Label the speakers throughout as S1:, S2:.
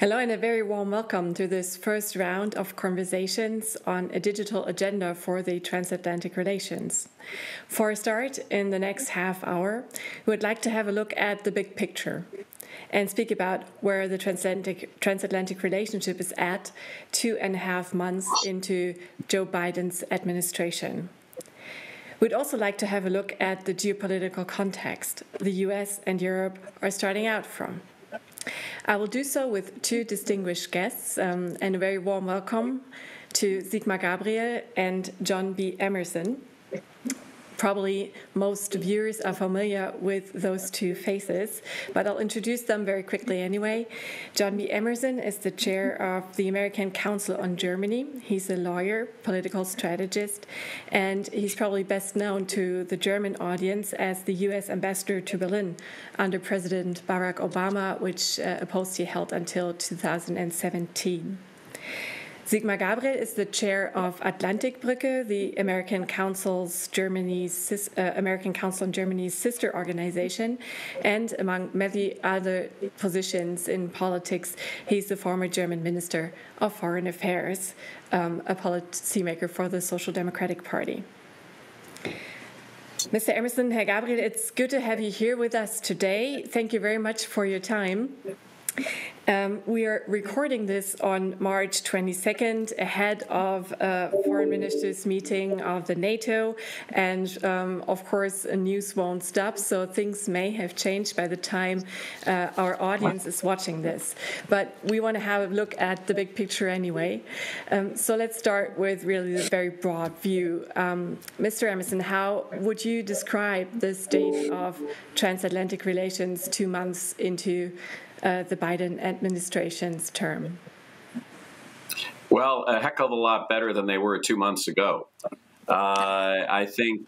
S1: Hello and a very warm welcome to this first round of conversations on a digital agenda for the transatlantic relations. For a start, in the next half hour, we would like to have a look at the big picture and speak about where the transatlantic relationship is at 2.5 months into Joe Biden's administration. We'd also like to have a look at the geopolitical context the US and Europe are starting out from. I will do so with two distinguished guests, and a very warm welcome to Sigmar Gabriel and John B. Emerson. Probably most viewers are familiar with those two faces, but I'll introduce them very quickly anyway. John B. Emerson is the chair of the American Council on Germany. He's a lawyer, political strategist, and he's probably best known to the German audience as the U.S. ambassador to Berlin under President Barack Obama, which a post he held until 2017. Sigmar Gabriel is the chair of Atlantik-Brücke, the American Council on Germany's sister organization, and among many other positions in politics, he's the former German Minister of Foreign Affairs, a policymaker for the Social Democratic Party. Mr. Emerson, Herr Gabriel, it's good to have you here with us today. Thank you very much for your time. We are recording this on March 22nd, ahead of a foreign ministers meeting of the NATO, and of course, news won't stop, so things may have changed by the time our audience is watching this. But we want to have a look at the big picture anyway. So let's start with really the very broad view. Mr. Emerson, how would you describe the state of transatlantic relations 2 months into the Biden administration's term?
S2: Well, a heck of a lot better than they were 2 months ago. I think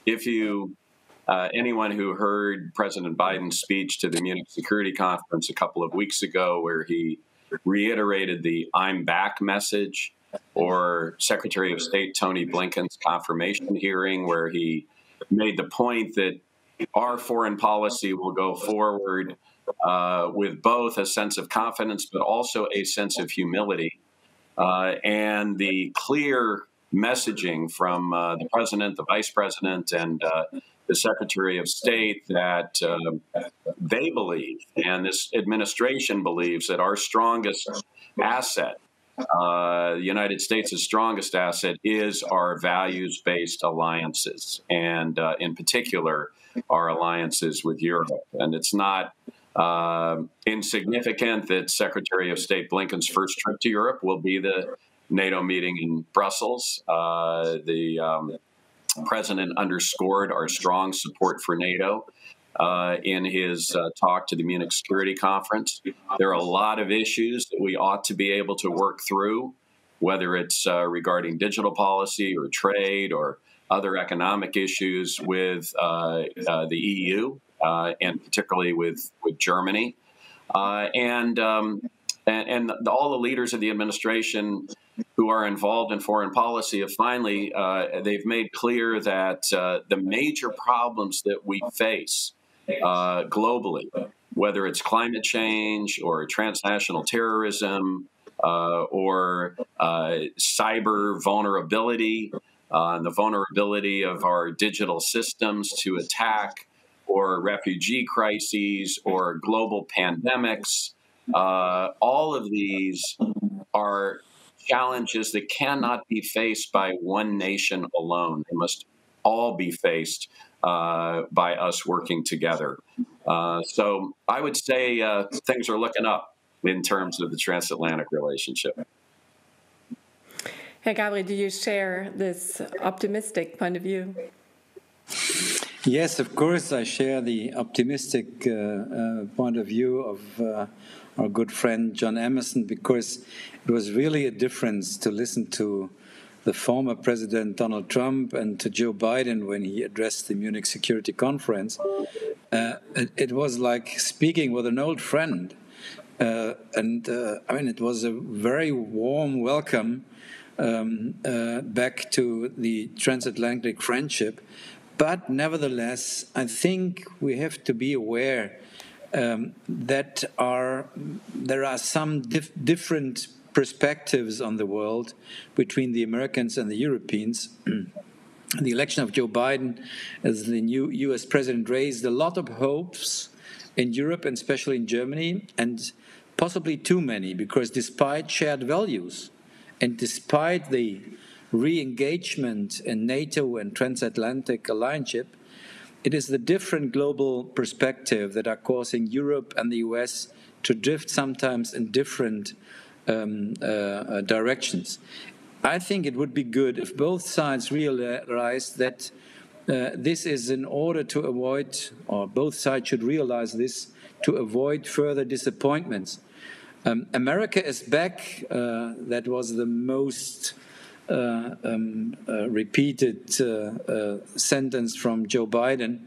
S2: if you, anyone who heard President Biden's speech to the Munich Security Conference a couple of weeks ago, where he reiterated the "I'm back" message, or Secretary of State Tony Blinken's confirmation hearing, where he made the point that our foreign policy will go forward with both a sense of confidence, but also a sense of humility, and the clear messaging from the president, the vice president, and the secretary of state that they believe, and this administration believes, that our strongest asset, the United States' strongest asset, is our values-based alliances, and in particular, our alliances with Europe. And it's not insignificant that Secretary of State Blinken's first trip to Europe will be the NATO meeting in Brussels. The president underscored our strong support for NATO in his talk to the Munich Security Conference. There are a lot of issues that we ought to be able to work through, whether it's regarding digital policy or trade or other economic issues with the EU. And particularly with Germany, and all the leaders of the administration who are involved in foreign policy have finally they've made clear that the major problems that we face globally, whether it's climate change or transnational terrorism or cyber vulnerability, and the vulnerability of our digital systems to attack, or refugee crises, or global pandemics. All of these are challenges that cannot be faced by one nation alone. They must all be faced by us working together. So I would say things are looking up in terms of the transatlantic relationship.
S1: Herr Gabriel, do you share this optimistic point of view?
S3: Yes, of course, I share the optimistic point of view of our good friend John Emerson, because it was really a difference to listen to the former President Donald Trump and to Joe Biden when he addressed the Munich Security Conference. It was like speaking with an old friend. I mean, it was a very warm welcome back to the transatlantic friendship. But nevertheless, I think we have to be aware there are some different perspectives on the world between the Americans and the Europeans. The election of Joe Biden as the new U.S. president raised a lot of hopes in Europe and especially in Germany, and possibly too many, because despite shared values and despite the re-engagement in NATO and transatlantic alliance, it is the different global perspective that are causing Europe and the US to drift sometimes in different directions. I think it would be good if both sides realize that this is in order to avoid, or both sides should realize this, to avoid further disappointments. America is back. That was the most repeated sentence from Joe Biden,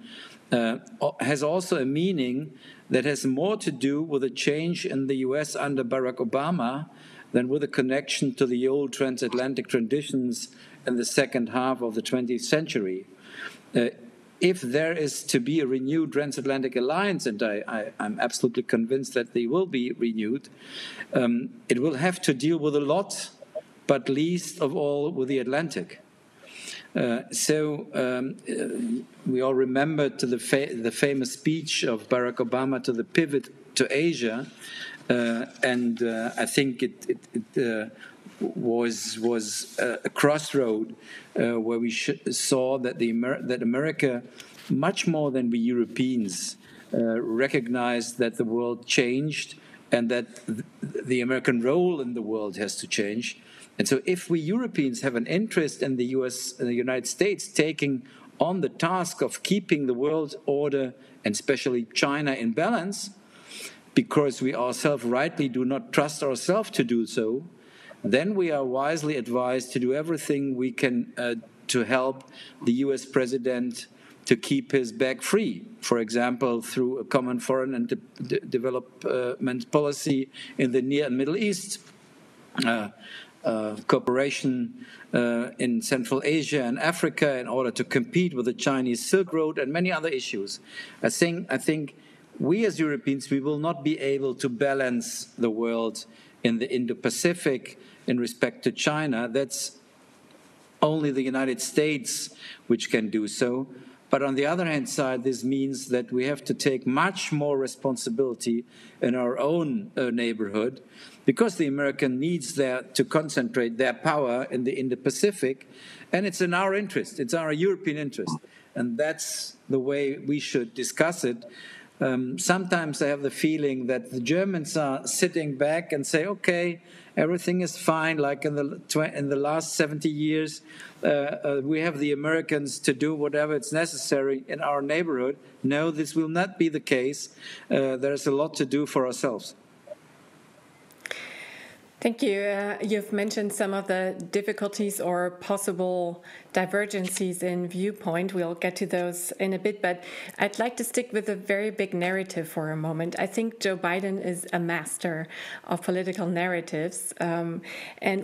S3: has also a meaning that has more to do with a change in the US under Barack Obama than with a connection to the old transatlantic traditions in the second half of the 20th century. If there is to be a renewed transatlantic alliance, and I'm absolutely convinced that they will be renewed, it will have to deal with a lot, but least of all with the Atlantic. We all remember the famous speech of Barack Obama to the pivot to Asia, and I think it was a crossroad where we saw that that America, much more than we Europeans, recognized that the world changed and that the American role in the world has to change. And so if we Europeans have an interest in the US and the United States taking on the task of keeping the world order, and especially China, in balance, because we ourselves rightly do not trust ourselves to do so, then we are wisely advised to do everything we can to help the US president to keep his bag free, for example, through a common foreign and development policy in the Near and Middle East, cooperation in Central Asia and Africa in order to compete with the Chinese Silk Road and many other issues. I think we as Europeans, we will not be able to balance the world in the Indo-Pacific in respect to China. That's only the United States which can do so. But on the other hand side, this means that we have to take much more responsibility in our own neighborhood, because the American needs to concentrate their power in the Indo-Pacific, and it's in our interest, it's our European interest, and that's the way we should discuss it. Sometimes I have the feeling that the Germans are sitting back and say, okay, everything is fine, like in the last 70 years, we have the Americans to do whatever is necessary in our neighborhood. No, this will not be the case. There's a lot to do for ourselves.
S1: Thank you. You've mentioned some of the difficulties or possible divergencies in viewpoint. We'll get to those in a bit, but I'd like to stick with a very big narrative for a moment. I think Joe Biden is a master of political narratives. And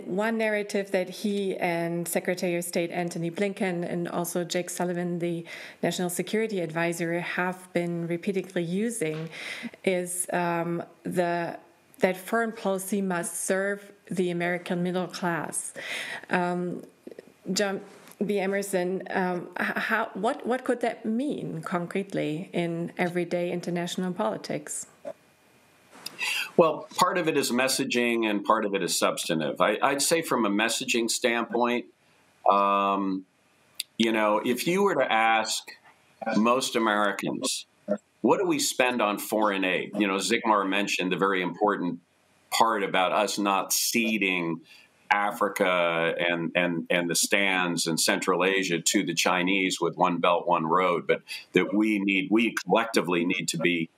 S1: one narrative that he and Secretary of State Antony Blinken and also Jake Sullivan, the National Security Advisor, have been repeatedly using is that foreign policy must serve the American middle class. John B. Emerson, what could that mean concretely in everyday international politics?
S2: Well, part of it is messaging and part of it is substantive. I'd say from a messaging standpoint, if you were to ask most Americans, what do we spend on foreign aid? Sigmar mentioned the very important part about us not ceding Africa and the stands in Central Asia to the Chinese with one belt, one road, but that we collectively need to be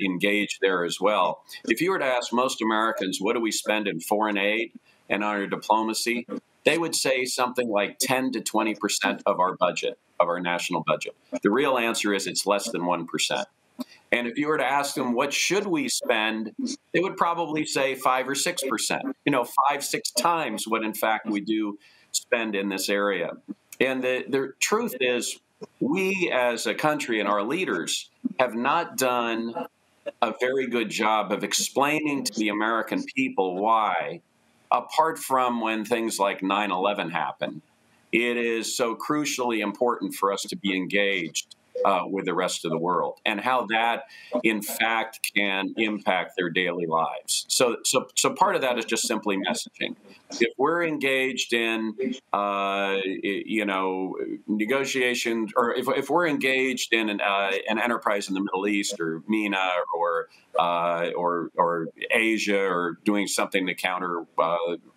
S2: engaged there as well. If you were to ask most Americans, what do we spend in foreign aid and on our diplomacy, they would say something like 10 to 20% of our budget, of our national budget. The real answer is it's less than 1%. And if you were to ask them, what should we spend, they would probably say 5 or 6%, 5-6 times what, in fact, we do spend in this area. And the truth is, we as a country and our leaders have not done a very good job of explaining to the American people why, apart from when things like 9/11 happened, it is so crucially important for us to be engaged with the rest of the world, and how that, in fact, can impact their daily lives. So part of that is just simply messaging. If we're engaged in, negotiations, or if we're engaged in an enterprise in the Middle East or MENA or Asia, or doing something to counter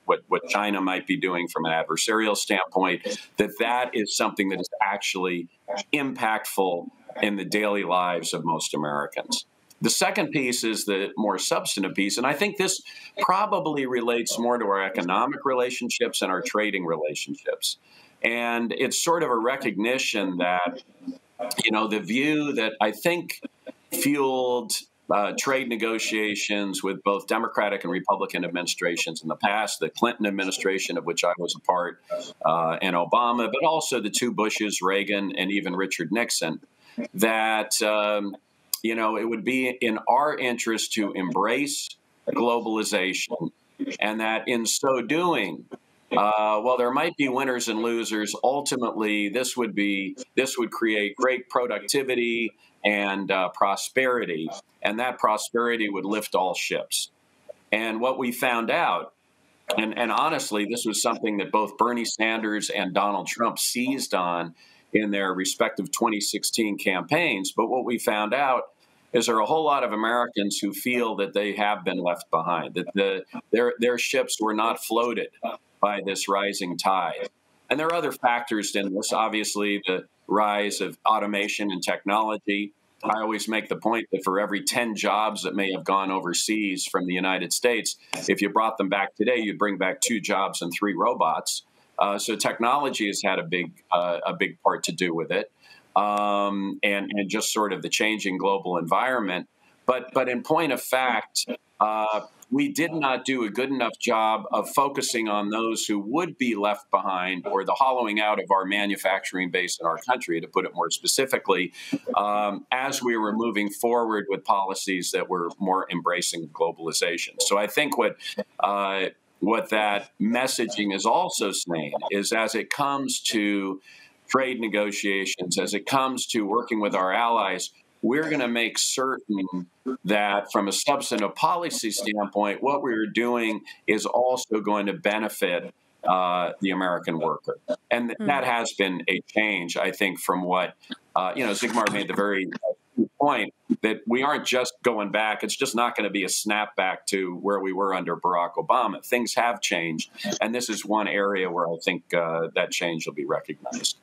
S2: what China might be doing from an adversarial standpoint, that is something that is actually impactful in the daily lives of most Americans. The second piece is the more substantive piece, and I think this probably relates more to our economic relationships and our trading relationships. And it's sort of a recognition that, the view that I think fueled trade negotiations with both Democratic and Republican administrations in the past, the Clinton administration, of which I was a part, and Obama, but also the two Bushes, Reagan, and even Richard Nixon, that it would be in our interest to embrace globalization, and that in so doing, while there might be winners and losers, ultimately this would create great productivity and prosperity, and that prosperity would lift all ships. And what we found out, and honestly, this was something that both Bernie Sanders and Donald Trump seized on in their respective 2016 campaigns, but what we found out is there are a whole lot of Americans who feel that they have been left behind, that their ships were not floated by this rising tide. And there are other factors in this. Obviously, the rise of automation and technology. I always make the point that for every 10 jobs that may have gone overseas from the United States, if you brought them back today, you'd bring back 2 jobs and 3 robots. So technology has had a big part to do with it, and just sort of the changing global environment. But in point of fact, we did not do a good enough job of focusing on those who would be left behind, or the hollowing out of our manufacturing base in our country, to put it more specifically, as we were moving forward with policies that were more embracing globalization. So I think what that messaging is also saying is, as it comes to trade negotiations, as it comes to working with our allies, we're going to make certain that from a substantive policy standpoint, what we're doing is also going to benefit the American worker. And that has been a change, I think, from what, Sigmar made the very point that we aren't just going back. It's just not going to be a snapback to where we were under Barack Obama. Things have changed. And this is one area where I think that change will be recognized.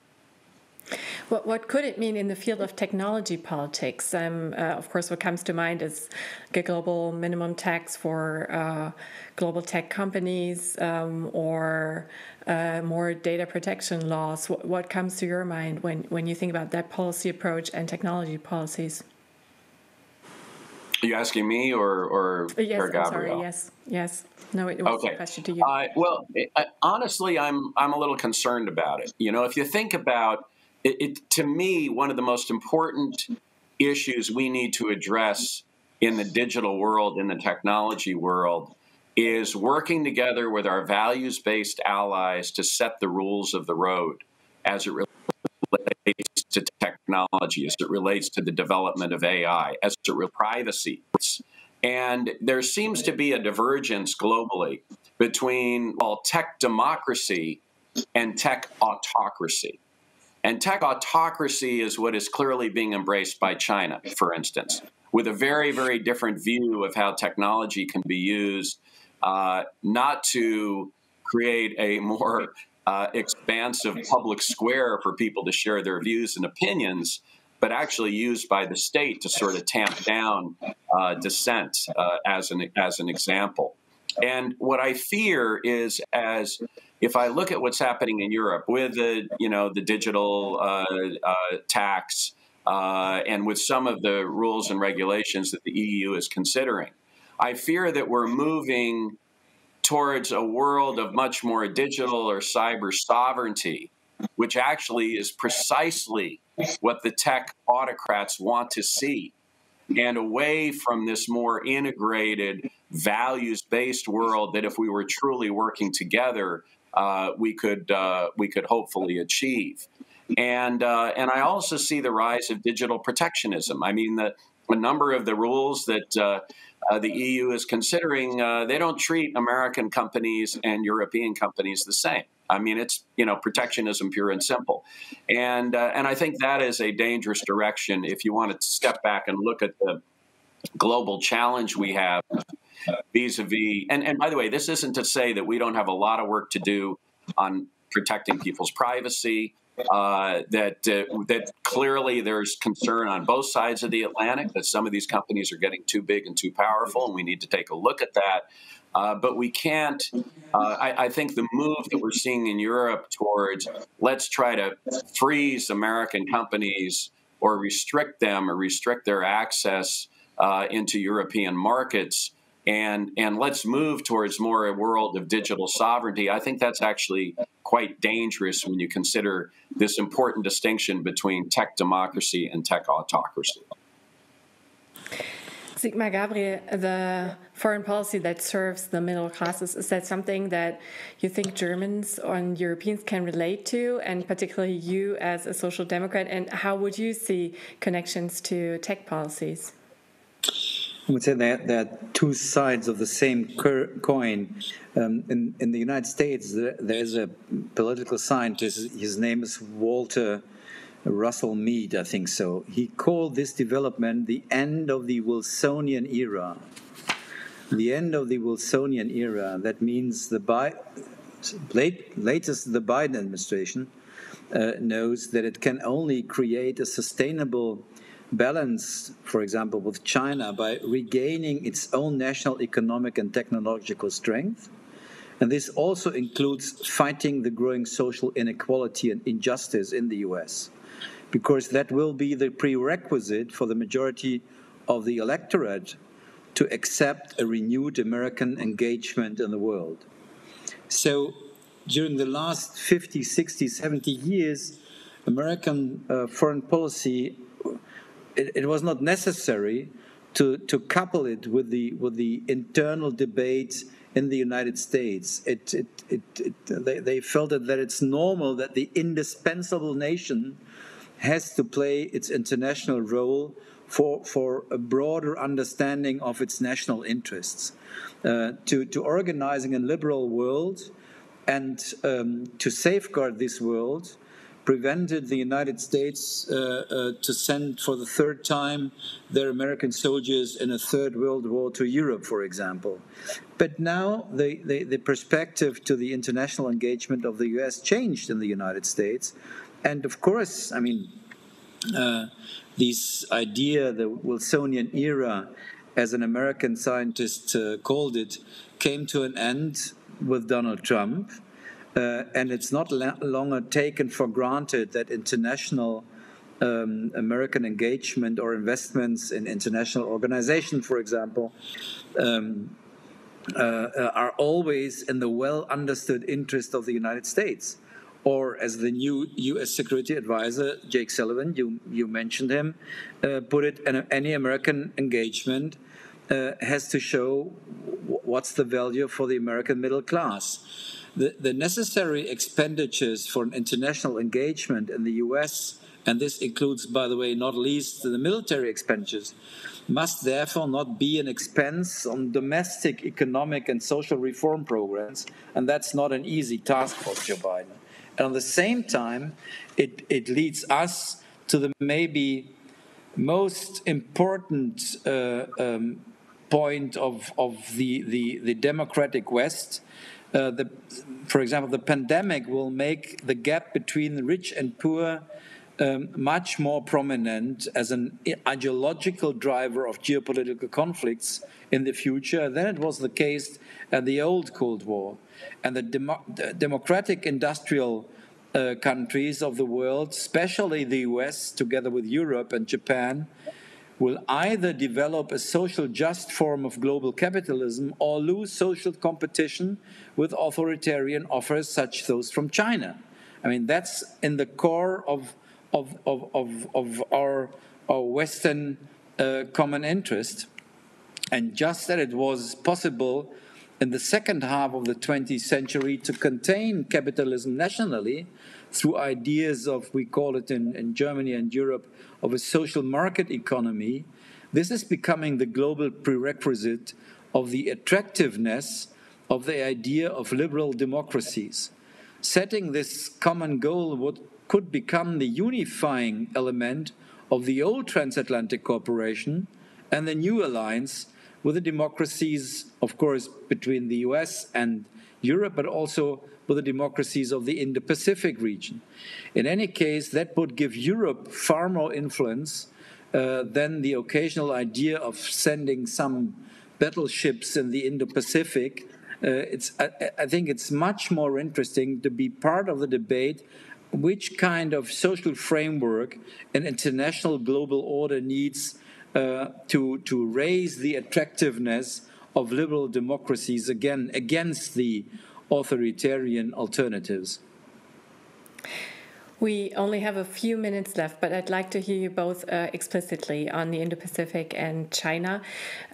S1: What could it mean in the field of technology politics? Of course, what comes to mind is a global minimum tax for global tech companies, or more data protection laws. What comes to your mind when you think about that policy approach and technology policies?
S2: Are you asking me or
S1: yes,
S2: Gabriel?
S1: I'm sorry. Yes. No, it was a question to you.
S2: Honestly, I'm a little concerned about it. If you think about it, to me, one of the most important issues we need to address in the digital world, in the technology world, is working together with our values-based allies to set the rules of the road as it relates to technology, as it relates to the development of AI, as it relates to privacy. And there seems to be a divergence globally between tech democracy and tech autocracy. And tech autocracy is what is clearly being embraced by China, for instance, with a very, very different view of how technology can be used, not to create a more expansive public square for people to share their views and opinions, but actually used by the state to sort of tamp down dissent, as an example. And what I fear is, if I look at what's happening in Europe with the digital tax, and with some of the rules and regulations that the EU is considering, I fear that we're moving towards a world of much more digital or cyber sovereignty, which actually is precisely what the tech autocrats want to see. and away from this more integrated, values-based world that if we were truly working together, we could hopefully achieve. And I also see the rise of digital protectionism. I mean, a number of the rules that the EU is considering, they don't treat American companies and European companies the same. I mean, it's protectionism pure and simple, and I think that is a dangerous direction if you want to step back and look at the global challenge we have vis-a-vis. And by the way, this isn't to say that we don't have a lot of work to do on protecting people's privacy. That clearly there's concern on both sides of the Atlantic that some of these companies are getting too big and too powerful, and we need to take a look at that. But we can't, I think the move that we're seeing in Europe towards let's try to freeze American companies or restrict them or restrict their access into European markets, and let's move towards more a world of digital sovereignty. I think that's actually quite dangerous when you consider this important distinction between tech democracy and tech autocracy.
S1: Sigmar Gabriel, the foreign policy that serves the middle classes, is that something that you think Germans and Europeans can relate to, and particularly you as a social democrat, and how would you see connections to tech policies?
S3: I would say that there are two sides of the same coin. In the United States, there is a political scientist, his name is Walter Russell Mead, I think so. He called this development the end of the Wilsonian era. The end of the Wilsonian era. That means latest the Biden administration knows that it can only create a sustainable balance, for example, with China by regaining its own national economic and technological strength. And this also includes fighting the growing social inequality and injustice in the US, because that will be the prerequisite for the majority of the electorate to accept a renewed American engagement in the world. So during the last 50, 60, 70 years, American foreign policy, it was not necessary to couple it with the internal debate in the United States. They felt that it's normal that the indispensable nation has to play its international role for a broader understanding of its national interests, to organizing a liberal world and to safeguard this world prevented the United States to send for the third time their American soldiers in a Third World War to Europe, for example. But now the perspective to the international engagement of the US changed in the United States. And of course, I mean, this idea, the Wilsonian era, as an American scientist called it, came to an end with Donald Trump. And it's not longer taken for granted that international American engagement or investments in international organizations, for example, are always in the well-understood interest of the United States. Or as the new U.S. Security Advisor, Jake Sullivan, you mentioned him, put it, any American engagement has to show what's the value for the American middle class. The necessary expenditures for an international engagement in the U.S., and this includes, by the way, not least the military expenditures, must therefore not be an expense on domestic economic and social reform programs, and that's not an easy task for Joe Biden. And at the same time, it leads us to the maybe most important point of the democratic West. For example, the pandemic will make the gap between the rich and poor much more prominent as an ideological driver of geopolitical conflicts in the future than it was the case at the old Cold War. And the democratic industrial countries of the world, especially the US, together with Europe and Japan, will either develop a social just form of global capitalism or lose social competition with authoritarian offers such as those from China. I mean, that's in the core of our Western common interest, and just as it was possible in the second half of the 20th century to contain capitalism nationally through ideas of, we call it in Germany and Europe, of a social market economy, this is becoming the global prerequisite of the attractiveness of the idea of liberal democracies. Setting this common goal could become the unifying element of the old transatlantic cooperation and the new alliance with the democracies, of course, between the US and Europe, but also with the democracies of the Indo-Pacific region. In any case, that would give Europe far more influence than the occasional idea of sending some battleships in the Indo-Pacific. I think it's much more interesting to be part of the debate which kind of social framework an international global order needs to raise the attractiveness of liberal democracies again against the authoritarian alternatives.
S1: We only have a few minutes left, but I'd like to hear you both explicitly on the Indo-Pacific and China.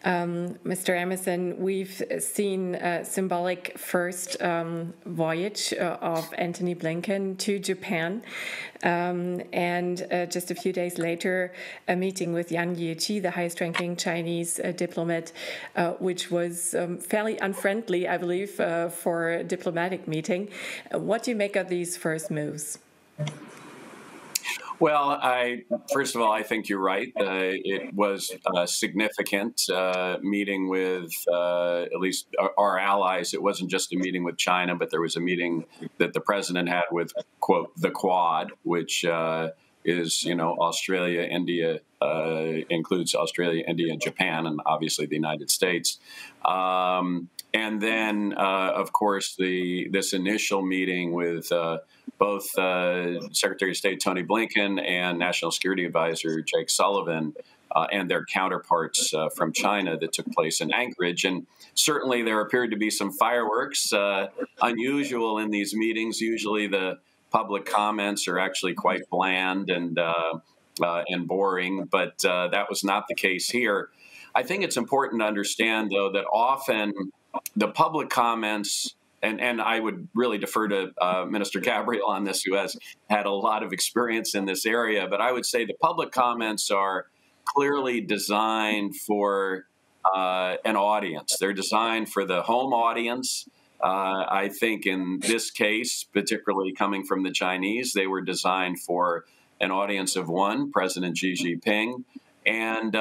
S1: Mr. Emerson, we've seen a symbolic first voyage of Antony Blinken to Japan, and just a few days later, a meeting with Yang Jiechi, the highest-ranking Chinese diplomat, which was fairly unfriendly, I believe, for a diplomatic meeting. What do you make of these first moves?
S2: Well, first of all, I think you're right. It was a significant meeting with at least our allies. It wasn't just a meeting with China, but there was a meeting that the president had with, quote, the Quad, which is, Australia, India, includes Australia, India, and Japan, and obviously the United States. And then, of course, this initial meeting with both Secretary of State Tony Blinken and National Security Advisor Jake Sullivan and their counterparts from China that took place in Anchorage. And certainly there appeared to be some fireworks, unusual in these meetings. Usually the public comments are actually quite bland and boring, but that was not the case here. I think it's important to understand, though, that often the public comments, and I would really defer to Minister Gabriel on this, who has had a lot of experience in this area, but I would say the public comments are clearly designed for an audience. They're designed for the home audience. I think in this case, particularly coming from the Chinese, they were designed for an audience of one, President Xi Jinping, and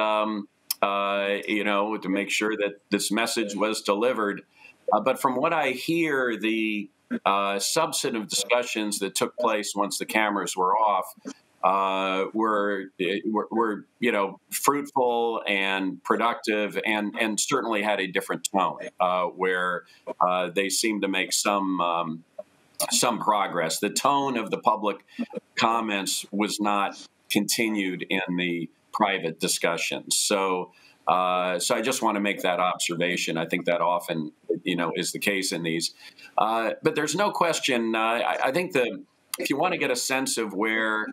S2: to make sure that this message was delivered. But from what I hear, the substantive discussions that took place once the cameras were off were fruitful and productive, and certainly had a different tone, where they seemed to make some progress. The tone of the public comments was not continued in the private discussions. So I just want to make that observation. I think that often, is the case in these. But there's no question. I think if you want to get a sense of where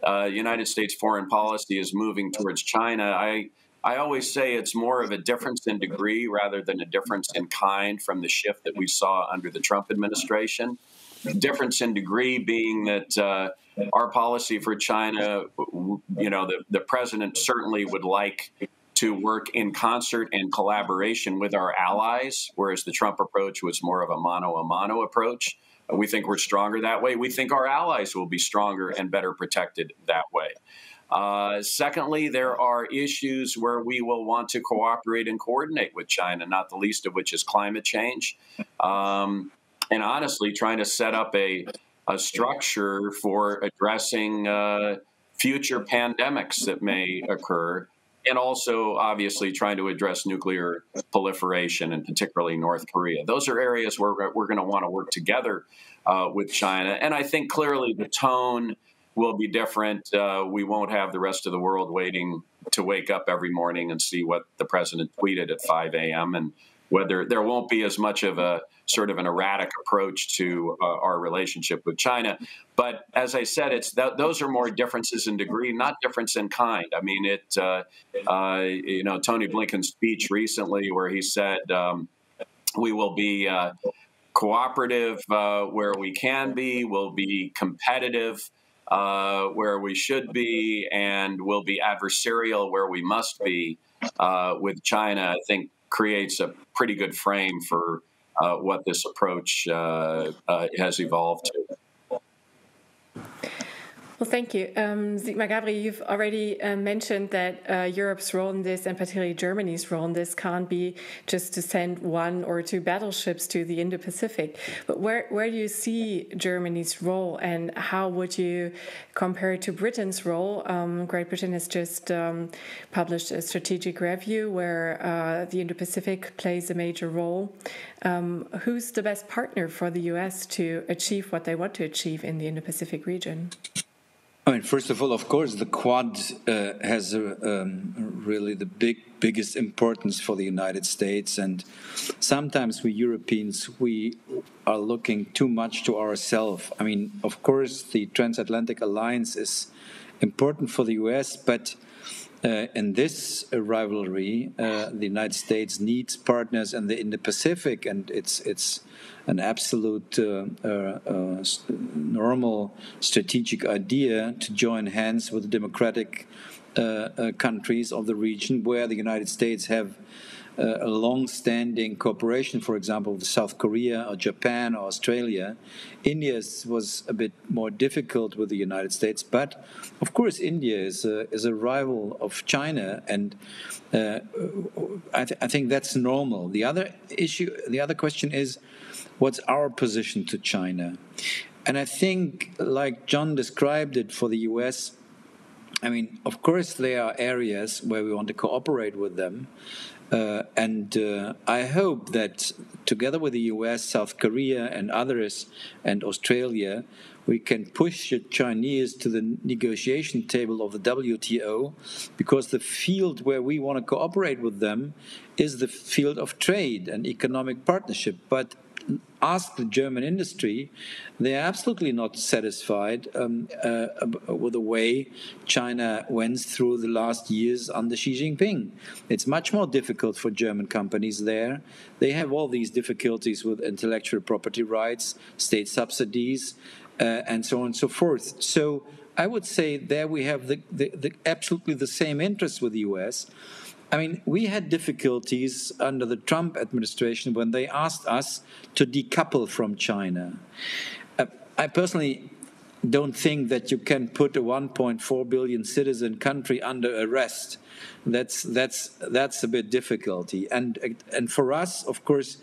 S2: United States foreign policy is moving towards China, I always say it's more of a difference in degree rather than a difference in kind from the shift that we saw under the Trump administration. Difference in degree being that our policy for China, the president certainly would like to work in concert and collaboration with our allies, whereas the Trump approach was more of a mano-a-mano approach. We think we're stronger that way. We think our allies will be stronger and better protected that way. Secondly, there are issues where we will want to cooperate and coordinate with China, not the least of which is climate change. And honestly, trying to set up a structure for addressing future pandemics that may occur, and also, obviously, trying to address nuclear proliferation, and particularly North Korea. Those are areas where we're going to want to work together with China. And I think clearly the tone will be different. We won't have the rest of the world waiting to wake up every morning and see what the president tweeted at 5 a.m. and whether there won't be as much of a sort of an erratic approach to our relationship with China. But as I said, those are more differences in degree, not difference in kind. I mean, Tony Blinken's speech recently where he said we will be cooperative where we can be, we'll be competitive where we should be, and we'll be adversarial where we must be with China, I think creates a pretty good frame for what this approach has evolved to.
S1: Well, thank you. Sigmar Gabriel, you've already mentioned that Europe's role in this, and particularly Germany's role in this, can't be just to send 1 or 2 battleships to the Indo-Pacific. But where do you see Germany's role, and how would you compare it to Britain's role? Great Britain has just published a strategic review where the Indo-Pacific plays a major role. Who's the best partner for the US to achieve what they want to achieve in the Indo-Pacific region?
S3: I mean, first of all, of course, the Quad has really the biggest importance for the United States, and sometimes we Europeans, we are looking too much to ourselves. I mean, of course, the transatlantic alliance is important for the U.S., but in this rivalry, the United States needs partners in the Indo-Pacific, and it's an absolute normal strategic idea to join hands with the democratic countries of the region, where the United States have a long-standing cooperation, for example, with South Korea or Japan or Australia. India was a bit more difficult with the United States, but of course India is a rival of China, and I think that's normal. The other question is, what's our position to China? And I think, like John described it for the US, I mean, of course there are areas where we want to cooperate with them. And I hope that together with the US, South Korea, and others, and Australia, we can push the Chinese to the negotiation table of the WTO, because the field where we want to cooperate with them is the field of trade and economic partnership. But ask the German industry, they are absolutely not satisfied with the way China went through the last years under Xi Jinping. It's much more difficult for German companies there. They have all these difficulties with intellectual property rights, state subsidies, and so on and so forth. So I would say there we have the absolutely the same interests with the US. I mean, we had difficulties under the Trump administration when they asked us to decouple from China. I personally don't think that you can put a 1.4 billion citizen country under arrest. That's a bit difficulty. And for us, of course,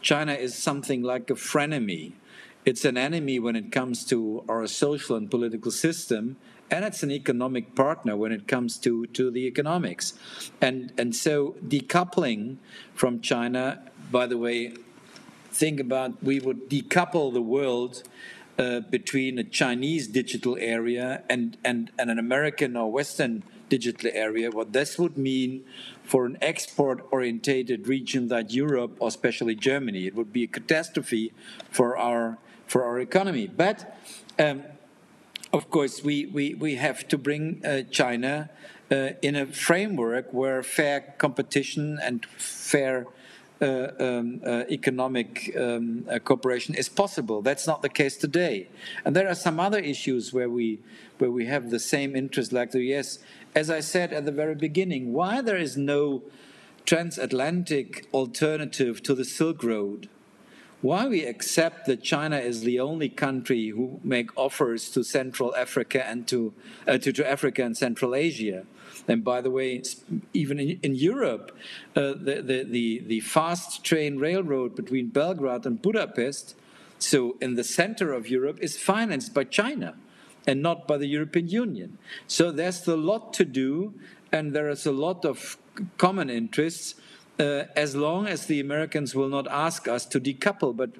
S3: China is something like a frenemy. It's an enemy when it comes to our social and political system, and it's an economic partner when it comes to the economics. And so decoupling from China, by the way, think about, we would decouple the world between a Chinese digital area and an American or Western digital area. What this would mean for an export-orientated region like Europe, or especially Germany, it would be a catastrophe for our economy. But of course, we have to bring China in a framework where fair competition and fair economic cooperation is possible. That's not the case today. And there are some other issues where we have the same interest like the US. As I said at the very beginning, why there is no transatlantic alternative to the Silk Road? Why we accept that China is the only country who make offers to Central Africa and to Africa and Central Asia? And by the way, even in Europe, the fast train railroad between Belgrade and Budapest, so in the center of Europe, is financed by China and not by the European Union. So there's a lot to do, and there is a lot of common interests. As long as the Americans will not ask us to decouple. But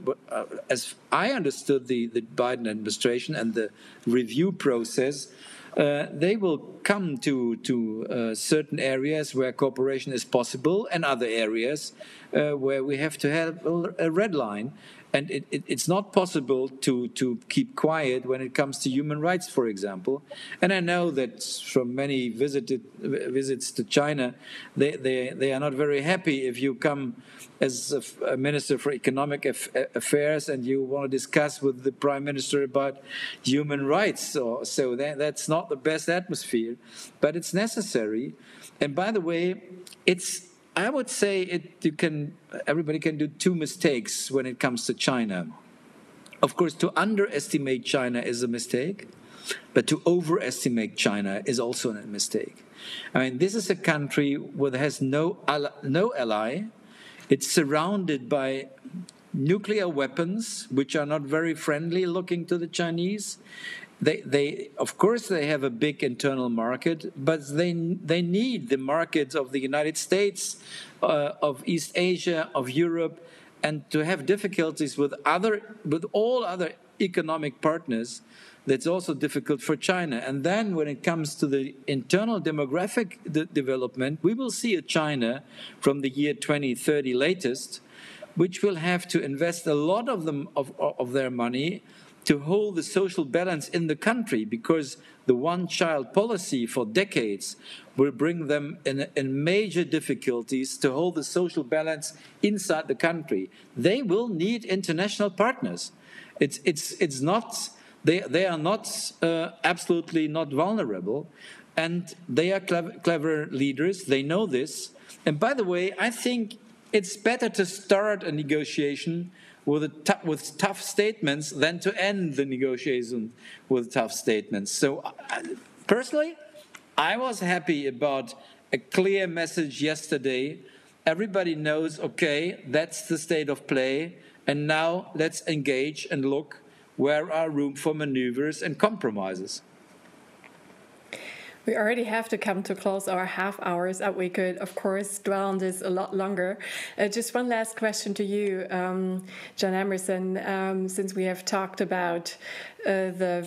S3: as I understood the Biden administration and the review process, they will come to certain areas where cooperation is possible and other areas where we have to have a red line. And it's not possible to keep quiet when it comes to human rights, for example. And I know that from many visits to China, they are not very happy if you come as a minister for economic affairs and you want to discuss with the prime minister about human rights. So that's not the best atmosphere, but it's necessary. And by the way, I would say everybody can do two mistakes when it comes to China. Of course, to underestimate China is a mistake, but to overestimate China is also a mistake. I mean, this is a country that has no ally. It's surrounded by nuclear weapons, which are not very friendly looking to the Chinese. They of course, they have a big internal market, but they need the markets of the United States, of East Asia, of Europe, and to have difficulties with all other economic partners. That's also difficult for China. And then when it comes to the internal demographic development, we will see a China from the year 2030 latest, which will have to invest a lot of their money to hold the social balance in the country, because the one-child policy for decades will bring them in major difficulties to hold the social balance inside the country. They will need international partners. It's not. They are not absolutely not vulnerable, and they are clever leaders. They know this. And by the way, I think it's better to start a negotiation with tough statements than to end the negotiation with tough statements. So personally, I was happy about a clear message yesterday. Everybody knows, okay, that's the state of play, and now let's engage and look where are room for maneuvers and compromises.
S1: We already have to come to close our half hours up. We could, of course, dwell on this a lot longer. Just one last question to you, John Emerson. Since we have talked about the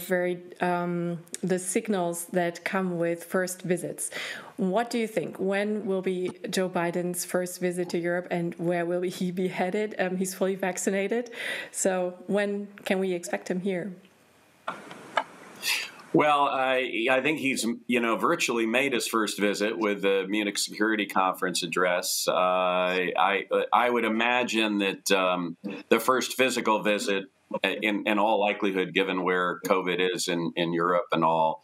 S1: signals that come with first visits, what do you think? When will be Joe Biden's first visit to Europe, and where will he be headed? He's fully vaccinated, so when can we expect him here?
S2: Well, I think he's, virtually made his first visit with the Munich Security Conference address. I would imagine that the first physical visit, in all likelihood, given where COVID is in Europe and all,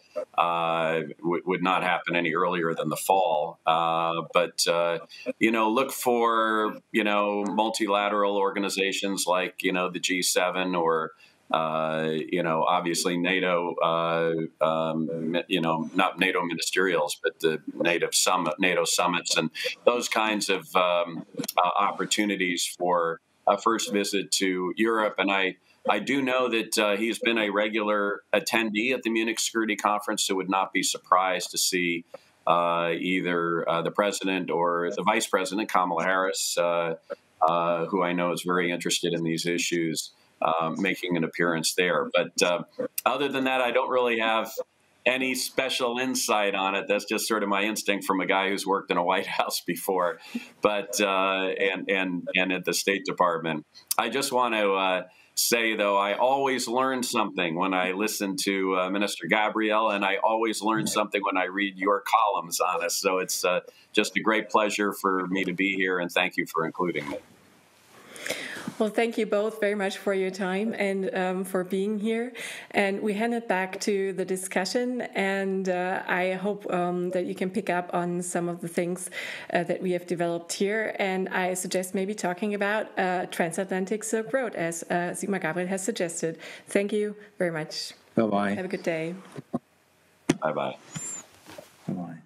S2: would not happen any earlier than the fall. But look for, multilateral organizations like, the G7 or obviously NATO, not NATO ministerials, but the NATO summits and those kinds of opportunities for a first visit to Europe. And I do know that he's been a regular attendee at the Munich Security Conference, so would not be surprised to see either the president or the vice president, Kamala Harris, who I know is very interested in these issues, making an appearance there. But other than that, I don't really have any special insight on it. That's just sort of my instinct from a guy who's worked in a White House before, but and at the State Department. I just want to say, though, I always learn something when I listen to Minister Gabriel, and I always learn something when I read your columns on us. So it's just a great pleasure for me to be here, and thank you for including me.
S1: Well, thank you both very much for your time and for being here. And we hand it back to the discussion, and I hope that you can pick up on some of the things that we have developed here. And I suggest maybe talking about transatlantic Silk Road, as Sigmar Gabriel has suggested. Thank you very much.
S3: Bye-bye.
S1: Have a good day.
S2: Bye-bye.
S3: Bye-bye.